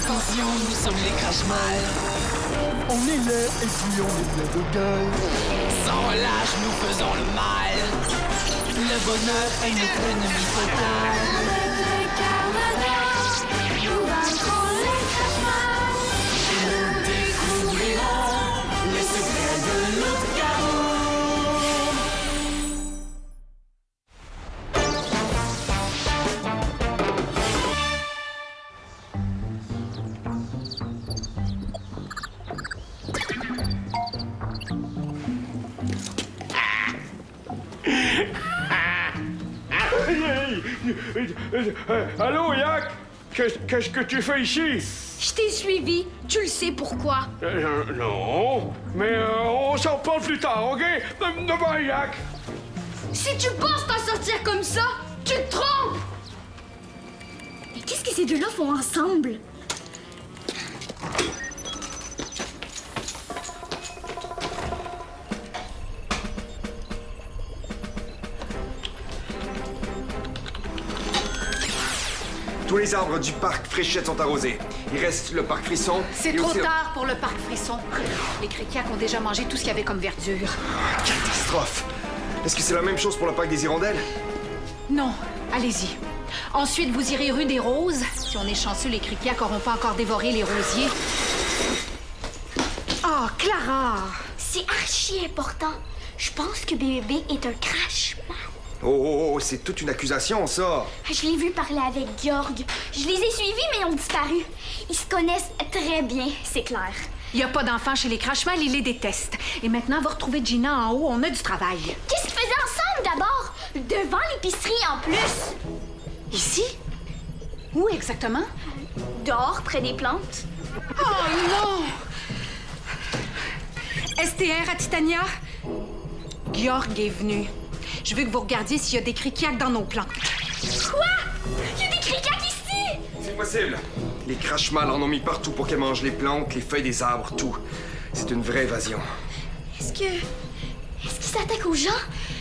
Attention, nous sommes les crash-mal. On est laid et puis on est plein de gueule. Sans relâche, nous faisons le mal. Le bonheur est notre ennemi total. Nous vaincrons les crash-mal. Nous découvrirons les secrets de Loup-garou. Allô, Yak? Qu'est-ce que tu fais ici? Je t'ai suivi. Tu le sais pourquoi. Non, mais on s'en parle plus tard, OK? De bye, Yak! Si tu penses t'en sortir comme ça, tu te trompes. Mais qu'est-ce que ces deux-là font ensemble? Tous les arbres du parc Fréchette sont arrosés. Il reste le parc Frisson. C'est et trop aussi- tard pour le parc Frisson. Les Créquiacs ont déjà mangé tout ce qu'il y avait comme verdure. Catastrophe! Est-ce que c'est la même chose pour le parc des Hirondelles? Non, allez-y. Ensuite, vous irez rue des Roses. Si on est chanceux, les Créquiacs n'auront pas encore dévoré les rosiers. Oh, Clara! C'est archi important. Je pense que bébé est un crash-mal. Oh, c'est toute une accusation, ça! Je l'ai vu parler avec Georg. Je les ai suivis, mais ils ont disparu. Ils se connaissent très bien, c'est clair. Il n'y a pas d'enfants chez les Crashmal, ils les détestent. Et maintenant, va retrouver Gina en haut, on a du travail. Qu'est-ce qu'ils faisaient ensemble d'abord? Devant l'épicerie en plus. Ici? Où exactement? Dehors, près des plantes. Oh non! STR à Titania? Georg est venu. Je veux que vous regardiez s'il y a des Créquiacs dans nos plantes. Quoi? Il y a des cricacs ici! C'est possible. Les Crashmal en ont mis partout pour qu'elles mangent les plantes, les feuilles des arbres, tout. C'est une vraie évasion. Est-ce qu'ils s'attaquent aux gens?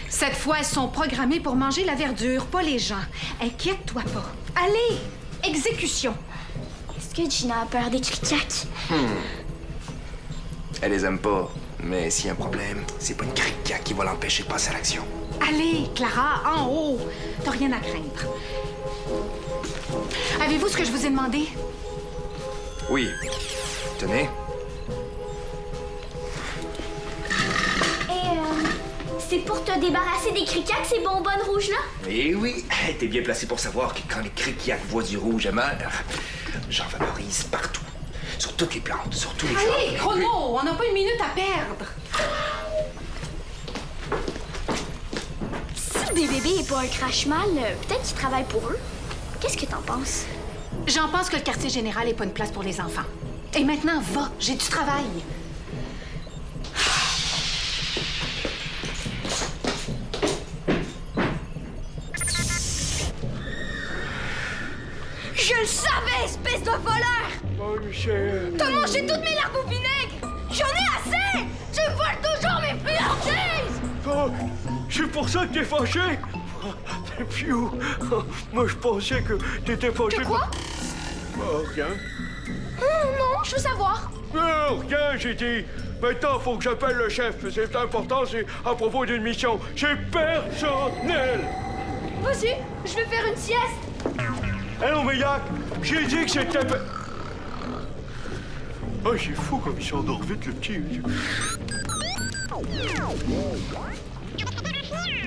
Cette fois, elles sont programmées pour manger la verdure, pas les gens. Inquiète-toi pas. Allez! Exécution! Est-ce que Gina a peur des cricacs? Elle les aime pas. Mais s'il y a un problème, c'est pas une crica qui va l'empêcher de passer à l'action. Allez, Clara, en haut! T'as rien à craindre. Avez-vous ce que je vous ai demandé? Oui. Tenez. Et c'est pour te débarrasser des cricacs, ces bonbonnes rouges-là? Eh oui, t'es bien placé pour savoir que quand les criquiacs voient du rouge, elles meurent. J'en vaporise partout. Sur toutes les plantes, sur tous les champs. Allez, chrono! On n'a pas une minute à perdre. Si bébé est pas un crash-mal, peut-être qu'il travaille pour eux. Qu'est-ce que t'en penses? J'en pense que le quartier général est pas une place pour les enfants. Et maintenant, va, j'ai du travail. Je le savais, espèce de voleur! Oh, Michel. T'as mangé toutes mes larmes au vinaigre! J'en ai assez! Tu voles toujours mes friandises! Oh, c'est pour ça que t'es fâché? Piou. Moi, je pensais que t'étais fâché. Que quoi? Oh, rien. Non, je veux savoir. Non, rien, j'ai dit. Maintenant, faut que j'appelle le chef. C'est important, c'est à propos d'une mission. C'est personnel. Vas-y, je vais faire une sieste. Eh non, mais Yak, j'ai dit que c'était... Oh, c'est fou comme il s'endort vite, le petit.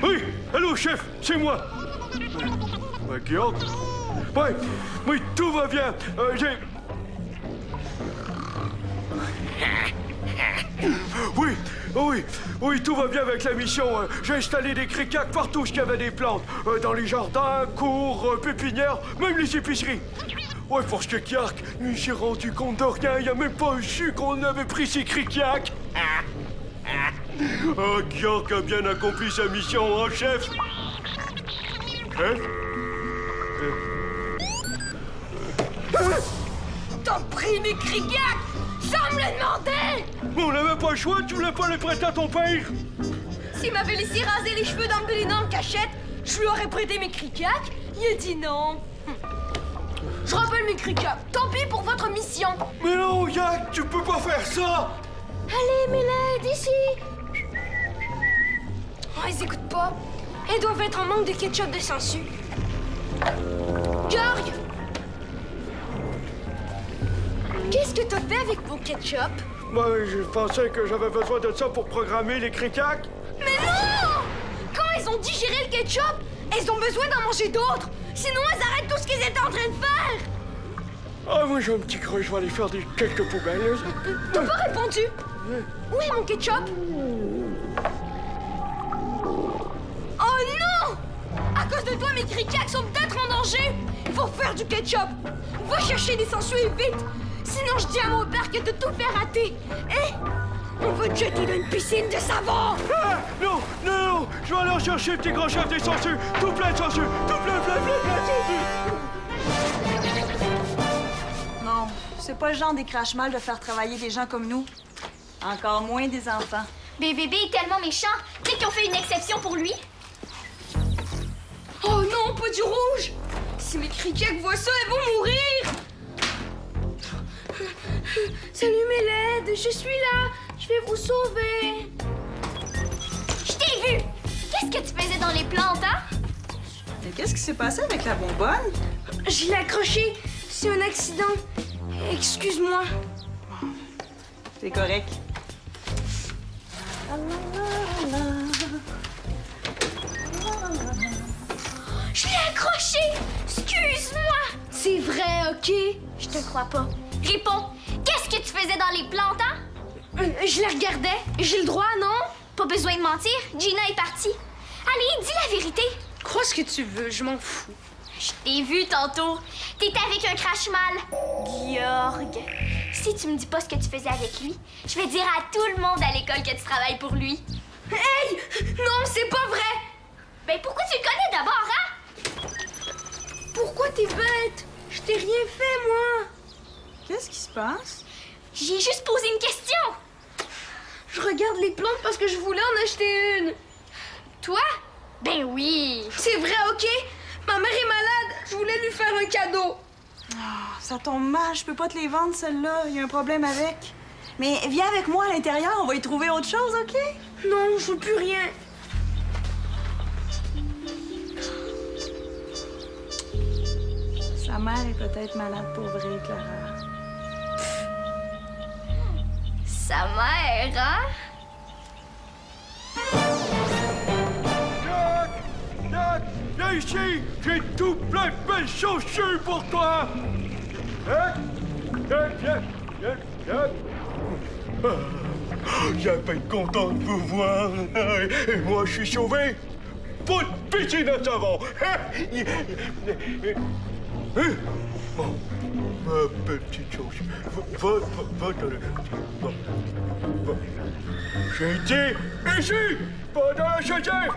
Oui, allô, chef, c'est moi. Georg? Ouais, oui, tout va bien. Oui, tout va bien avec la mission. J'ai installé des cricacs partout où il y avait des plantes. Dans les jardins, cours, pépinières, même les épiceries. Ouais, parce que Georg, il s'est rendu compte de rien. Il a même pas su qu'on avait pris ces cricacs. Oh, Georg a bien accompli sa mission, hein, chef? Hein? T'as pris mes cricacs sans me le demander! On n'avait pas le choix, tu voulais pas les prêter à ton père? S'il m'avait laissé raser les cheveux d'Ambelina en cachette, je lui aurais prêté mes cricacs. Il a dit non. Je rappelle mes cricacs. Tant pis pour votre mission. tu peux pas faire ça! Allez, Mélède, ici! Oh, ils écoutent pas. Elles doivent être en manque de ketchup de sangsue. Georg! Qu'est-ce que t'as fait avec mon ketchup? Ben, je pensais que j'avais besoin de ça pour programmer les cricacs. Mais non! Quand elles ont digéré le ketchup, elles ont besoin d'en manger d'autres. Sinon, elles arrêtent tout ce qu'elles étaient en train de faire. Ah, moi j'ai un petit creux, je vais aller faire quelques poubelles. T'as pas répondu. Où est mon ketchup? Oh non! À cause de toi, mes cricacs sont peut-être en danger. Faut faire du ketchup. Va chercher des sangsues et vite. Sinon, je dis à mon père que t'as tout fait rater. Et on va te jeter dans une piscine de savon. Ah, non, non, non, je vais aller en chercher, petit grand chef des sangsues. Tout plein de sangsues, tout plein de sangsues. Non, c'est pas le genre des crache-mal de faire travailler des gens comme nous. Encore moins des enfants. Bébé est tellement méchant. Dès qu'ils ont fait une exception pour lui. Oh non, pas du rouge! Si mes cricacs voient ça, elles vont mourir! Salut Mélède, je suis là. Je vais vous sauver. Je t'ai vu! Qu'est-ce que tu faisais dans les plantes, hein? Mais qu'est-ce qui s'est passé avec la bonbonne? Je l'ai accrochée. C'est un accident. Excuse-moi. C'est correct. Je l'ai accrochée! Excuse-moi! C'est vrai, OK? Je te crois pas. Réponds! Qu'est-ce que tu faisais dans les plantes, hein? Je la regardais. J'ai le droit, non? Pas besoin de mentir. Gina est partie. Allez, dis la vérité. Crois ce que tu veux, je m'en fous. Je t'ai vu tantôt. T'étais avec un crache-mal. Georg. Si tu me dis pas ce que tu faisais avec lui, je vais dire à tout le monde à l'école que tu travailles pour lui. Hey! Non, c'est pas vrai! Ben pourquoi tu le connais d'abord, hein? Pourquoi t'es bête? Je t'ai rien fait, moi. Qu'est-ce qui se passe? J'ai juste posé une question. Je regarde les plantes parce que je voulais en acheter une. Toi? Ben oui. C'est vrai, OK? Ma mère est malade. Je voulais lui faire un cadeau. Ah, ça tombe mal, je peux pas te les vendre, celles-là. Il y a un problème avec. Mais viens avec moi à l'intérieur, on va y trouver autre chose, OK? Non, je veux plus rien. Sa mère est peut-être malade pour vrai, Clara. Sa mère, hein? Jack, viens ici, j'ai tout plein de belles chaussures pour toi. Hein? Viens. Jack va être content de vous voir. Et moi, je suis sauvé. Pas de piscine à savon. Bon, ma petite chose. Va dans le... Va. J'ai dit ici, pas dans la chaudière.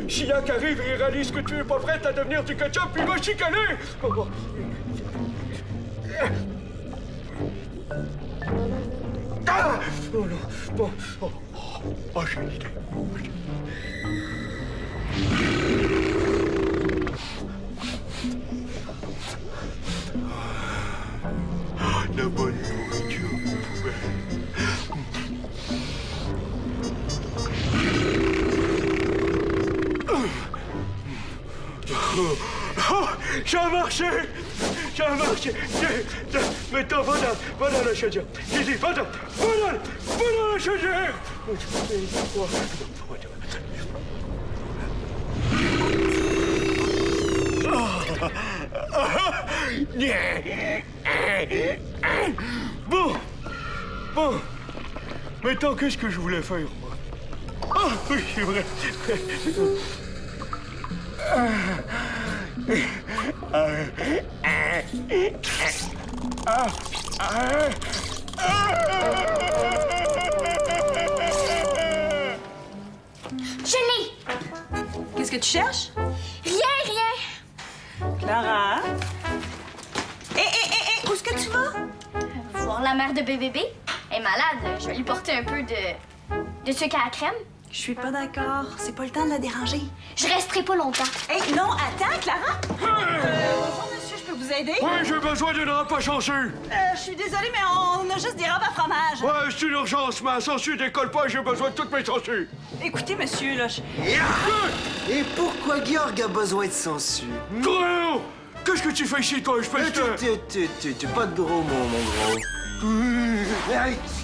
Si Jack arrive et réalise que tu es pas prête à devenir du ketchup, il va chicaner. Ah! Oh non, bon, j'ai une idée. La bonne nourriture poubelle. Oh, ça a marché! Ça a marché! Maintenant, va dans la chaudière. J'ai dit, va dans la chaudière! Bon. Maintenant, qu'est-ce que je voulais faire, moi? Ah, oui, c'est vrai. Je l'ai! Qu'est-ce que tu cherches? Rien. Clara? Hé, où est-ce que tu vas? Voir la mère de bébé. Elle est malade. Je vais lui porter un peu de sucre à la crème. Je suis pas d'accord. C'est pas le temps de la déranger. Je resterai pas longtemps. Hé, non, attends, Clara! Bonjour, monsieur, je peux vous vous aider? Oui, j'ai besoin d'une rampe à chanceux. Je suis désolée, mais on a juste des rampes à fromage. Ouais, c'est une urgence, ma sangsue décolle pas et j'ai besoin de toutes mes sangsues. Écoutez, monsieur, là, Et pourquoi Georg a besoin de sangsue? Gros! Qu'est-ce que tu fais ici, toi, espèce de... T'es pas de gros, mon gros.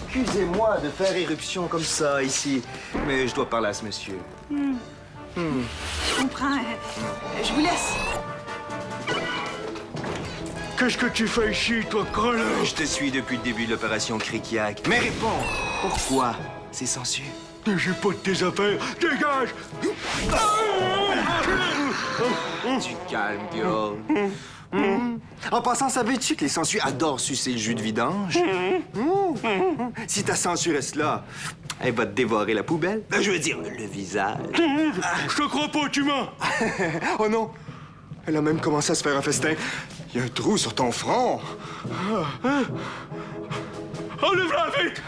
Excusez-moi de faire éruption comme ça ici, mais je dois parler à ce monsieur. je comprends. Je vous laisse. Qu'est-ce que tu fais ici, toi, crelin? Je te suis depuis le début de l'opération Criquiac. Mais réponds, pourquoi c'est sangsue? J'ai pas de tes affaires, dégage! Tu calmes, Georg. En passant, savais-tu que les sangsues adorent sucer le jus de vidange? Si ta sangsue reste là, elle va te dévorer la poubelle. Je veux dire, le visage. Je te crois pas, tu mens! Oh non! Elle a même commencé à se faire un festin. Il y a un trou sur ton front. Enlève-la vite!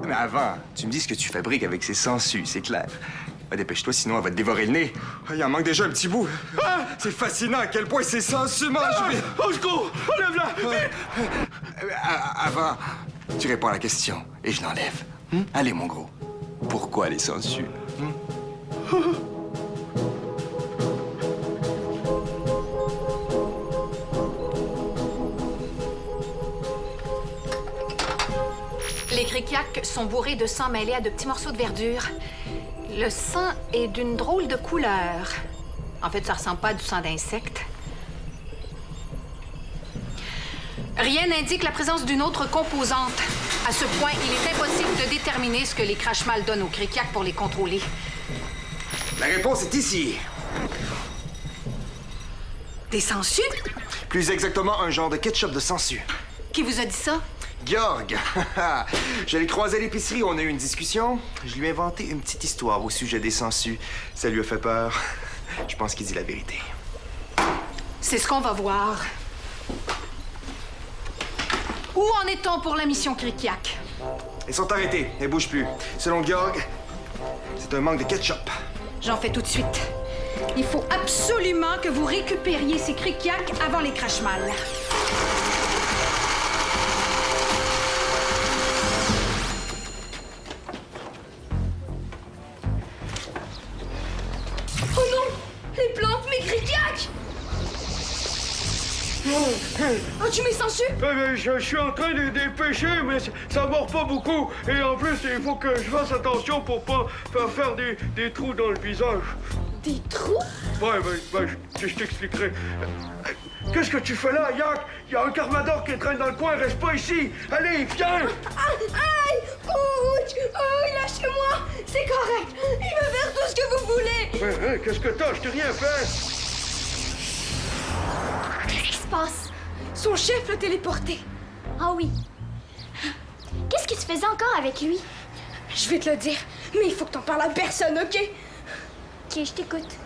Mais avant, tu me dis ce que tu fabriques avec ces sangsues, c'est clair. Va, dépêche-toi, sinon elle va te dévorer le nez. Il en manque déjà un petit bout. C'est fascinant à quel point ces sangsues mangent. Au secours! Enlève-la! Vite! Avant, tu réponds à la question et je l'enlève. Allez, mon gros. Pourquoi les sangsues? Les criquiacs sont bourrés de sang mêlé à de petits morceaux de verdure. Le sang est d'une drôle de couleur. En fait, ça ressemble pas à du sang d'insecte. Rien n'indique la présence d'une autre composante. À ce point, il est impossible de déterminer ce que les crachemals donnent aux criquiacs pour les contrôler. La réponse est ici. Des sangsues? Plus exactement, un genre de ketchup de sangsue. Qui vous a dit ça? Georg! Je l'ai croisé à l'épicerie, on a eu une discussion. Je lui ai inventé une petite histoire au sujet des sangsues. Ça lui a fait peur. Je pense qu'il dit la vérité. C'est ce qu'on va voir. Où en est-on pour la mission Criquiac? Ils sont arrêtés, elles bougent plus. Selon Georg, c'est un manque de ketchup. J'en fais tout de suite. Il faut absolument que vous récupériez ces criquiacs avant les crachemals. Oh non! Les plantes, mes criquiacs! Oh, tu mets sangsues? Je suis en train de les dépêcher, mais ça mord pas beaucoup. Et en plus, il faut que je fasse attention pour pas faire des trous dans le visage. Des trous? Ouais, je t'expliquerai. Qu'est-ce que tu fais là, Yak? Il y a un carmador qui traîne dans le coin, reste pas ici. Allez, viens! Aïe! Ouch! Oh, lâchez-moi! C'est correct! Il va faire tout ce que vous voulez! Qu'est-ce que t'as? Je t'ai rien fait! Qu'est-ce qui se passe? Son chef l'a téléporté. Ah oui. Qu'est-ce que tu faisais encore avec lui? Je vais te le dire, mais il faut que t'en parles à personne, OK? Ok, je t'écoute.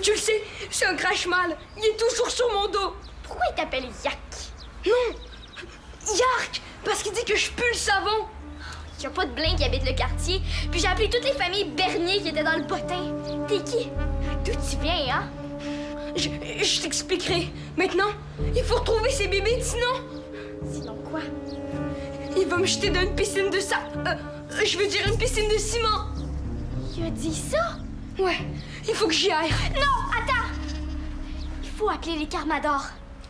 Tu le sais, c'est un crash-mal. Il est toujours sur mon dos. Pourquoi il t'appelle Yak? Non! Yark! Parce qu'il dit que je pue le savon. Il y a pas de blin qui habite le quartier, puis j'ai appelé toutes les familles Bernier qui étaient dans le potin. T'es qui? D'où tu viens, hein? Je t'expliquerai. Maintenant, il faut retrouver ces bébés, sinon... Sinon quoi? Il va me jeter dans une piscine de je veux dire une piscine de ciment. Il a dit ça? Ouais, il faut que j'y aille. Non, attends! Il faut appeler les Carmadors.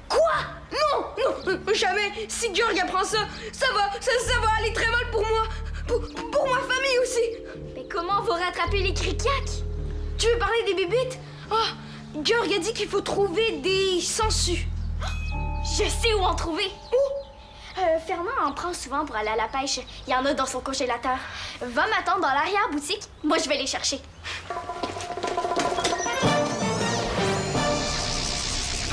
Quoi? Non, jamais. Si Georg apprend ça, ça va aller très mal pour moi. Pour ma famille aussi. Mais comment on va rattraper les criquiacs? Tu veux parler des bébites? Ah, Georg a dit qu'il faut trouver des sangsues. Je sais où en trouver. Où? Fernand en prend souvent pour aller à la pêche. Il y en a dans son congélateur. Va m'attendre dans l'arrière-boutique. Moi, je vais les chercher.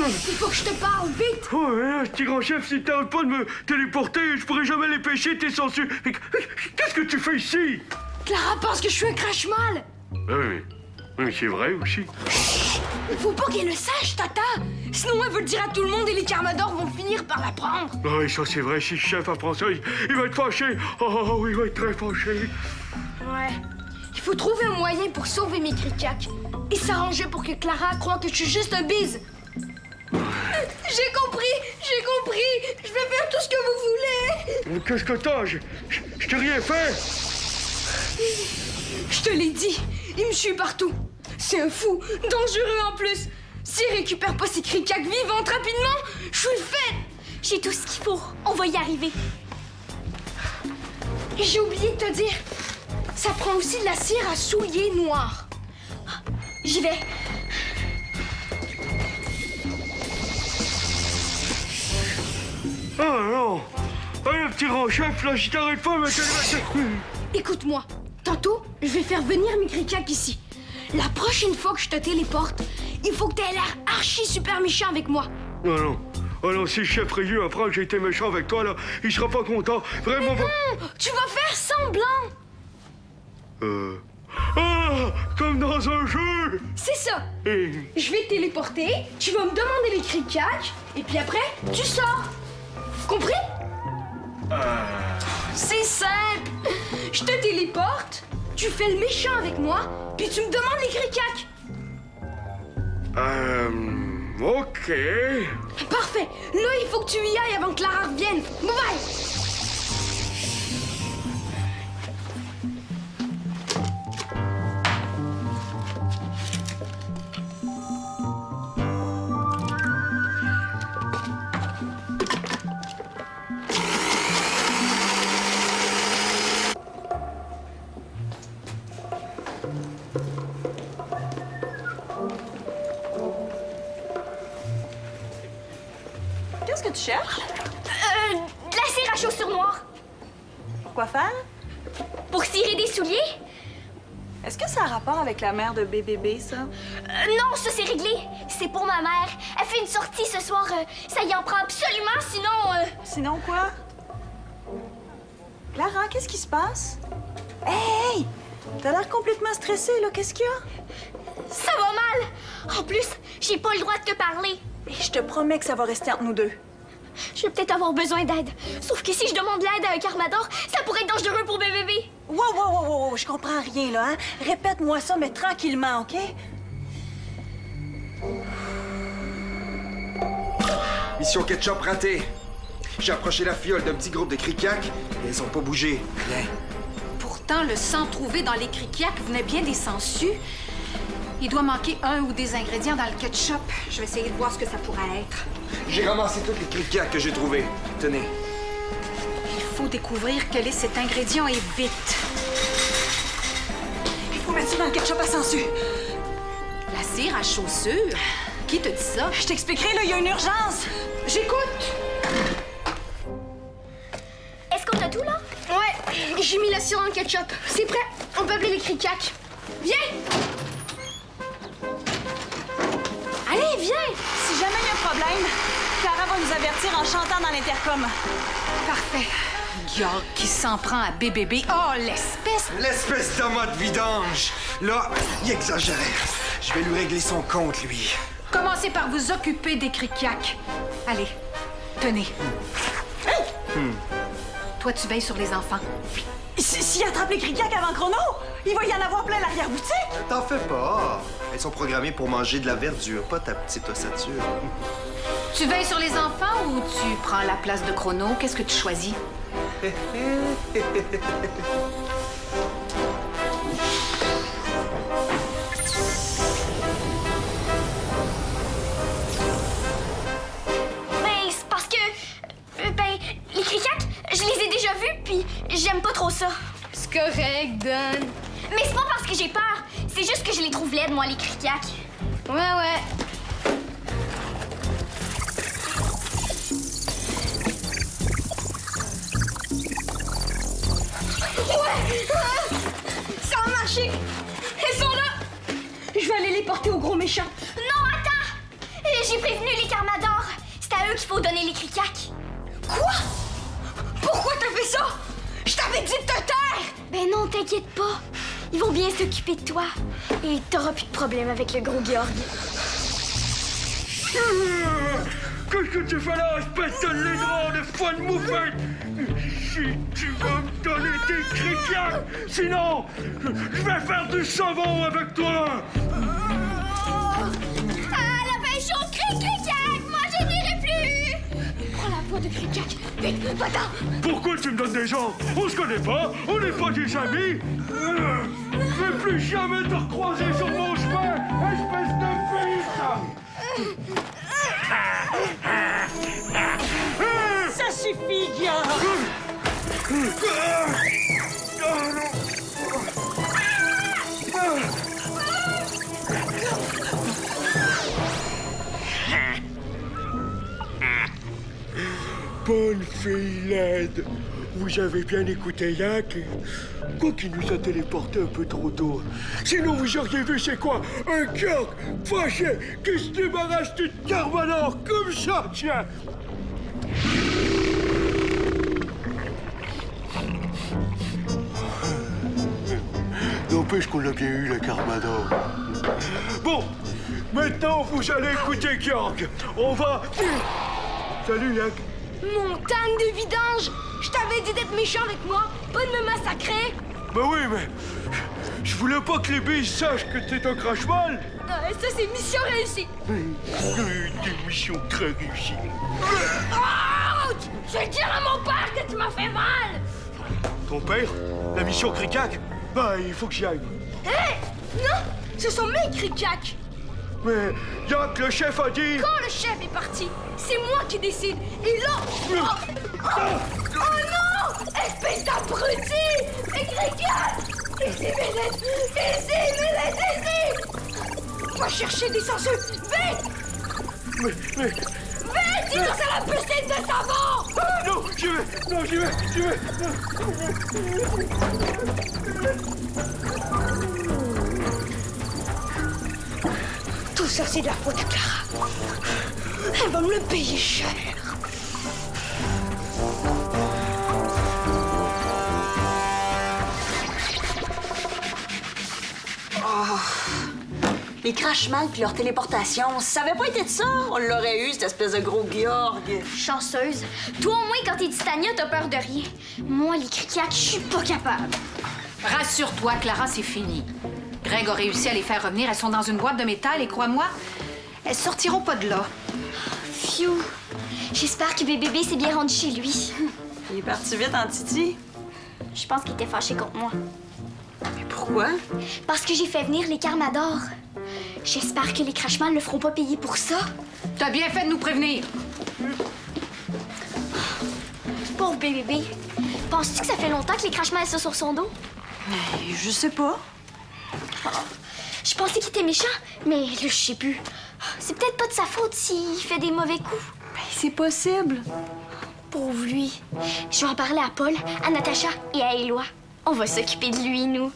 Il faut que je te parle, vite. Oh, petit grand chef, si t'arrêtes pas de me téléporter, je pourrai jamais les pêcher, t'es censé. Mais qu'est-ce que tu fais ici? Clara pense que je suis un crash-mal. Oui, c'est vrai aussi. Il faut pas qu'elle le sache, Tata. Sinon, elle veut le dire à tout le monde et les Carmadors vont finir par la prendre. Oui, ça c'est vrai, si le chef apprend ça, il va être fâché. Oh oui, il va être très fâché. Ouais. Il faut trouver un moyen pour sauver mes cricacs. Et s'arranger pour que Clara croie que je suis juste un bise. J'ai compris. Je vais faire tout ce que vous voulez. Mais qu'est-ce que t'as? Je t'ai rien fait. Je te l'ai dit, il me suit partout. C'est un fou, dangereux en plus. S'il récupère pas ses cricaques vivantes rapidement, je suis faite. J'ai tout ce qu'il faut. On va y arriver. Et j'ai oublié de te dire, ça prend aussi de la cire à soulier noire. J'y vais. Ah non. Ah, le petit grand chef, là, je t'arrête pas, mais Écoute-moi, tantôt, je vais faire venir mes cricaques ici. La prochaine fois que je te téléporte, il faut que tu aies l'air archi super méchant avec moi. Non, non. Oh non, si le chef Ryu apprend que j'ai été méchant avec toi, là, il sera pas content. Vraiment pas. Non, tu vas faire semblant. Ah, comme dans un jeu. C'est ça. Et... Je vais te téléporter, tu vas me demander les cricaques, et puis après, tu sors. Compris? C'est simple. Je te téléporte, tu fais le méchant avec moi, puis tu me demandes les cricaques. Ok. Parfait. Là, il faut que tu y ailles avant que Clara revienne. Bye bye. Qu'est-ce que tu cherches? De la cire à chaussures noires. Quoi faire? Pour cirer des souliers? Est-ce que ça a rapport avec la mère de BBB, ça? Non, ça c'est réglé. C'est pour ma mère. Elle fait une sortie ce soir. Ça y en prend absolument, sinon... Sinon quoi? Clara, qu'est-ce qui se passe? Hey! T'as l'air complètement stressée, là. Qu'est-ce qu'il y a? Ça va mal. En plus, j'ai pas le droit de te parler. Et je te promets que ça va rester entre nous deux. Je vais peut-être avoir besoin d'aide. Sauf que si je demande l'aide à un Carmador, ça pourrait être dangereux pour BBB. Wow, je comprends rien, là, hein? Répète-moi ça, mais tranquillement, OK? Mission ketchup ratée. J'ai approché la fiole d'un petit groupe de cricaques et elles ont pas bougé. Rien. Pourtant, le sang trouvé dans les criquiacs venait bien des sangsues. Il doit manquer un ou des ingrédients dans le ketchup. Je vais essayer de voir ce que ça pourrait être. J'ai ramassé toutes les cricaques que j'ai trouvées. Tenez. Il faut découvrir quel est cet ingrédient et vite. Il faut mettre ça dans le ketchup à sangsue. La cire à chaussures? Qui te dit ça? Je t'expliquerai, là, il y a une urgence. J'écoute. Est-ce qu'on a tout, là? Ouais, j'ai mis la cire dans le ketchup. C'est prêt. On peut appeler les cricaques. Viens. Allez, viens! Si jamais il y a un problème, Clara va nous avertir en chantant dans l'intercom. Parfait. Georg qui s'en prend à BBB. Oh, l'espèce! L'espèce d'homme de vidange. Là, il exagère. Je vais lui régler son compte, lui. Commencez par vous occuper des criquiacs. Allez, tenez. Toi, tu veilles sur les enfants. S'il attrape les cricaques avant chrono, il va y en avoir plein l'arrière-boutique. T'en fais pas. Elles sont programmées pour manger de la verdure, pas ta petite ossature. Tu veilles sur les enfants ou tu prends la place de Chrono? Qu'est-ce que tu choisis? Ben, c'est parce que... les cricaques, je les ai déjà vus, puis j'aime pas trop ça. C'est correct, Don. Mais c'est pas parce que j'ai peur. C'est juste que je les trouve laides, moi, les cricaques. Ouais. Ça a marché! Elles sont là! Je vais aller les porter au gros méchant. Non, attends! J'ai prévenu les Carmadors. C'est à eux qu'il faut donner les cricaques. Quoi? Pourquoi t'as fait ça? Je t'avais dit de te taire! Ben non, t'inquiète pas. Ils vont bien s'occuper de toi. Et t'auras plus de problème avec le gros Georg. Qu'est-ce que tu fais là, espèce de laidron de foie de moufette? Si tu vas me donner tes cricaques, sinon, je vais faire du savon avec toi! Ah, la pêche au cricac! Moi, j'ai des toi de Cricac. Vite, va-t'en. Pourquoi tu me donnes des gens? On se connaît pas, on n'est pas des amis. Je vais plus jamais te recroiser sur mon chemin, espèce de fils! Ça suffit, Guillaume! Bonne fille laide. Vous avez bien écouté Yak. Quoi qu'il nous a téléporté un peu trop tôt. Sinon vous auriez vu c'est quoi? Un Kyork fâché qui se débarrasse d'une Carmador comme ça, tiens. N'empêche qu'on l'a bien eu, la Carmador. Bon, maintenant vous allez écouter Kyork. On va... Salut, Yak. Montagne de vidange! Je t'avais dit d'être méchant avec moi, pas de me massacrer! Ben oui, mais... Je voulais pas que les billes sachent que t'es un crash-mal. Ça, c'est mission réussie! Des missions très réussies. Ouch! Je vais dire à mon père que tu m'as fait mal! Ton père? La mission Cricac? Ben, il faut que j'y aille. Hé! Non! Ce sont mes Cricac! Mais Yak, le chef a dit... Quand le chef est parti, c'est moi qui décide. Et là... Oh non! Espèce d'abruti! Les Cricac! Ici, Ménette! Ici, Ménette, ici! Va chercher des sangsues! Vite! Mais... Vite! Dis-nous à la piscine de savon! Non, j'y vais! Tout ça, c'est de la faute à Clara. Elle va me le payer cher. Les crash-mal puis leur téléportation, ça avait pas été de ça, on l'aurait eu, cette espèce de gros Georg. Chanceuse. Toi, au moins, quand t'es Titania, t'as peur de rien. Moi, les Cricac, je suis pas capable. Rassure-toi, Clara, c'est fini. Greg a réussi à les faire revenir. Elles sont dans une boîte de métal et crois-moi, elles sortiront pas de là. Phew. J'espère que bébé s'est bien rendu chez lui. Il est parti vite en Titi. Je pense qu'il était fâché contre moi. Mais pourquoi? Parce que j'ai fait venir les Carmador. J'espère que les Crashman le feront pas payer pour ça. T'as bien fait de nous prévenir. Pauvre bébé. Penses-tu que ça fait longtemps que les Crashman sont sur son dos? Je sais pas. Je pensais qu'il était méchant, mais là, je sais plus. C'est peut-être pas de sa faute s'il fait des mauvais coups. Ben, c'est possible. Pauvre lui. Je vais en parler à Paul, à Natacha et à Éloi. On va s'occuper de lui, nous.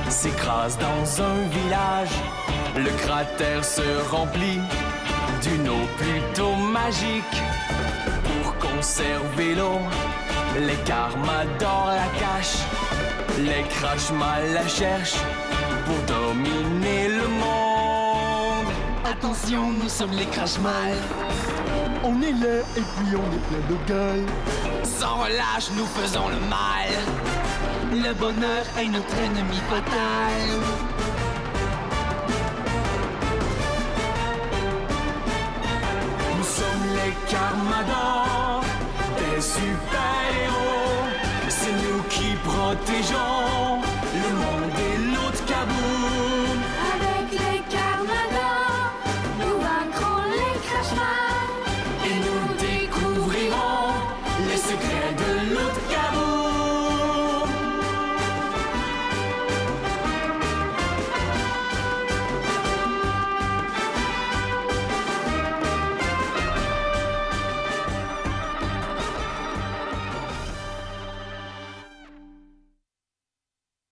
S'écrase dans un village, le cratère se remplit d'une eau plutôt magique. Pour conserver l'eau, les Carmador la cachent, les Crashmal la cherchent pour dominer le monde. Attention, nous sommes les Crashmal. On est laid et puis on est plein de gueule. Sans relâche, nous faisons le mal. Le bonheur est notre ennemi fatal.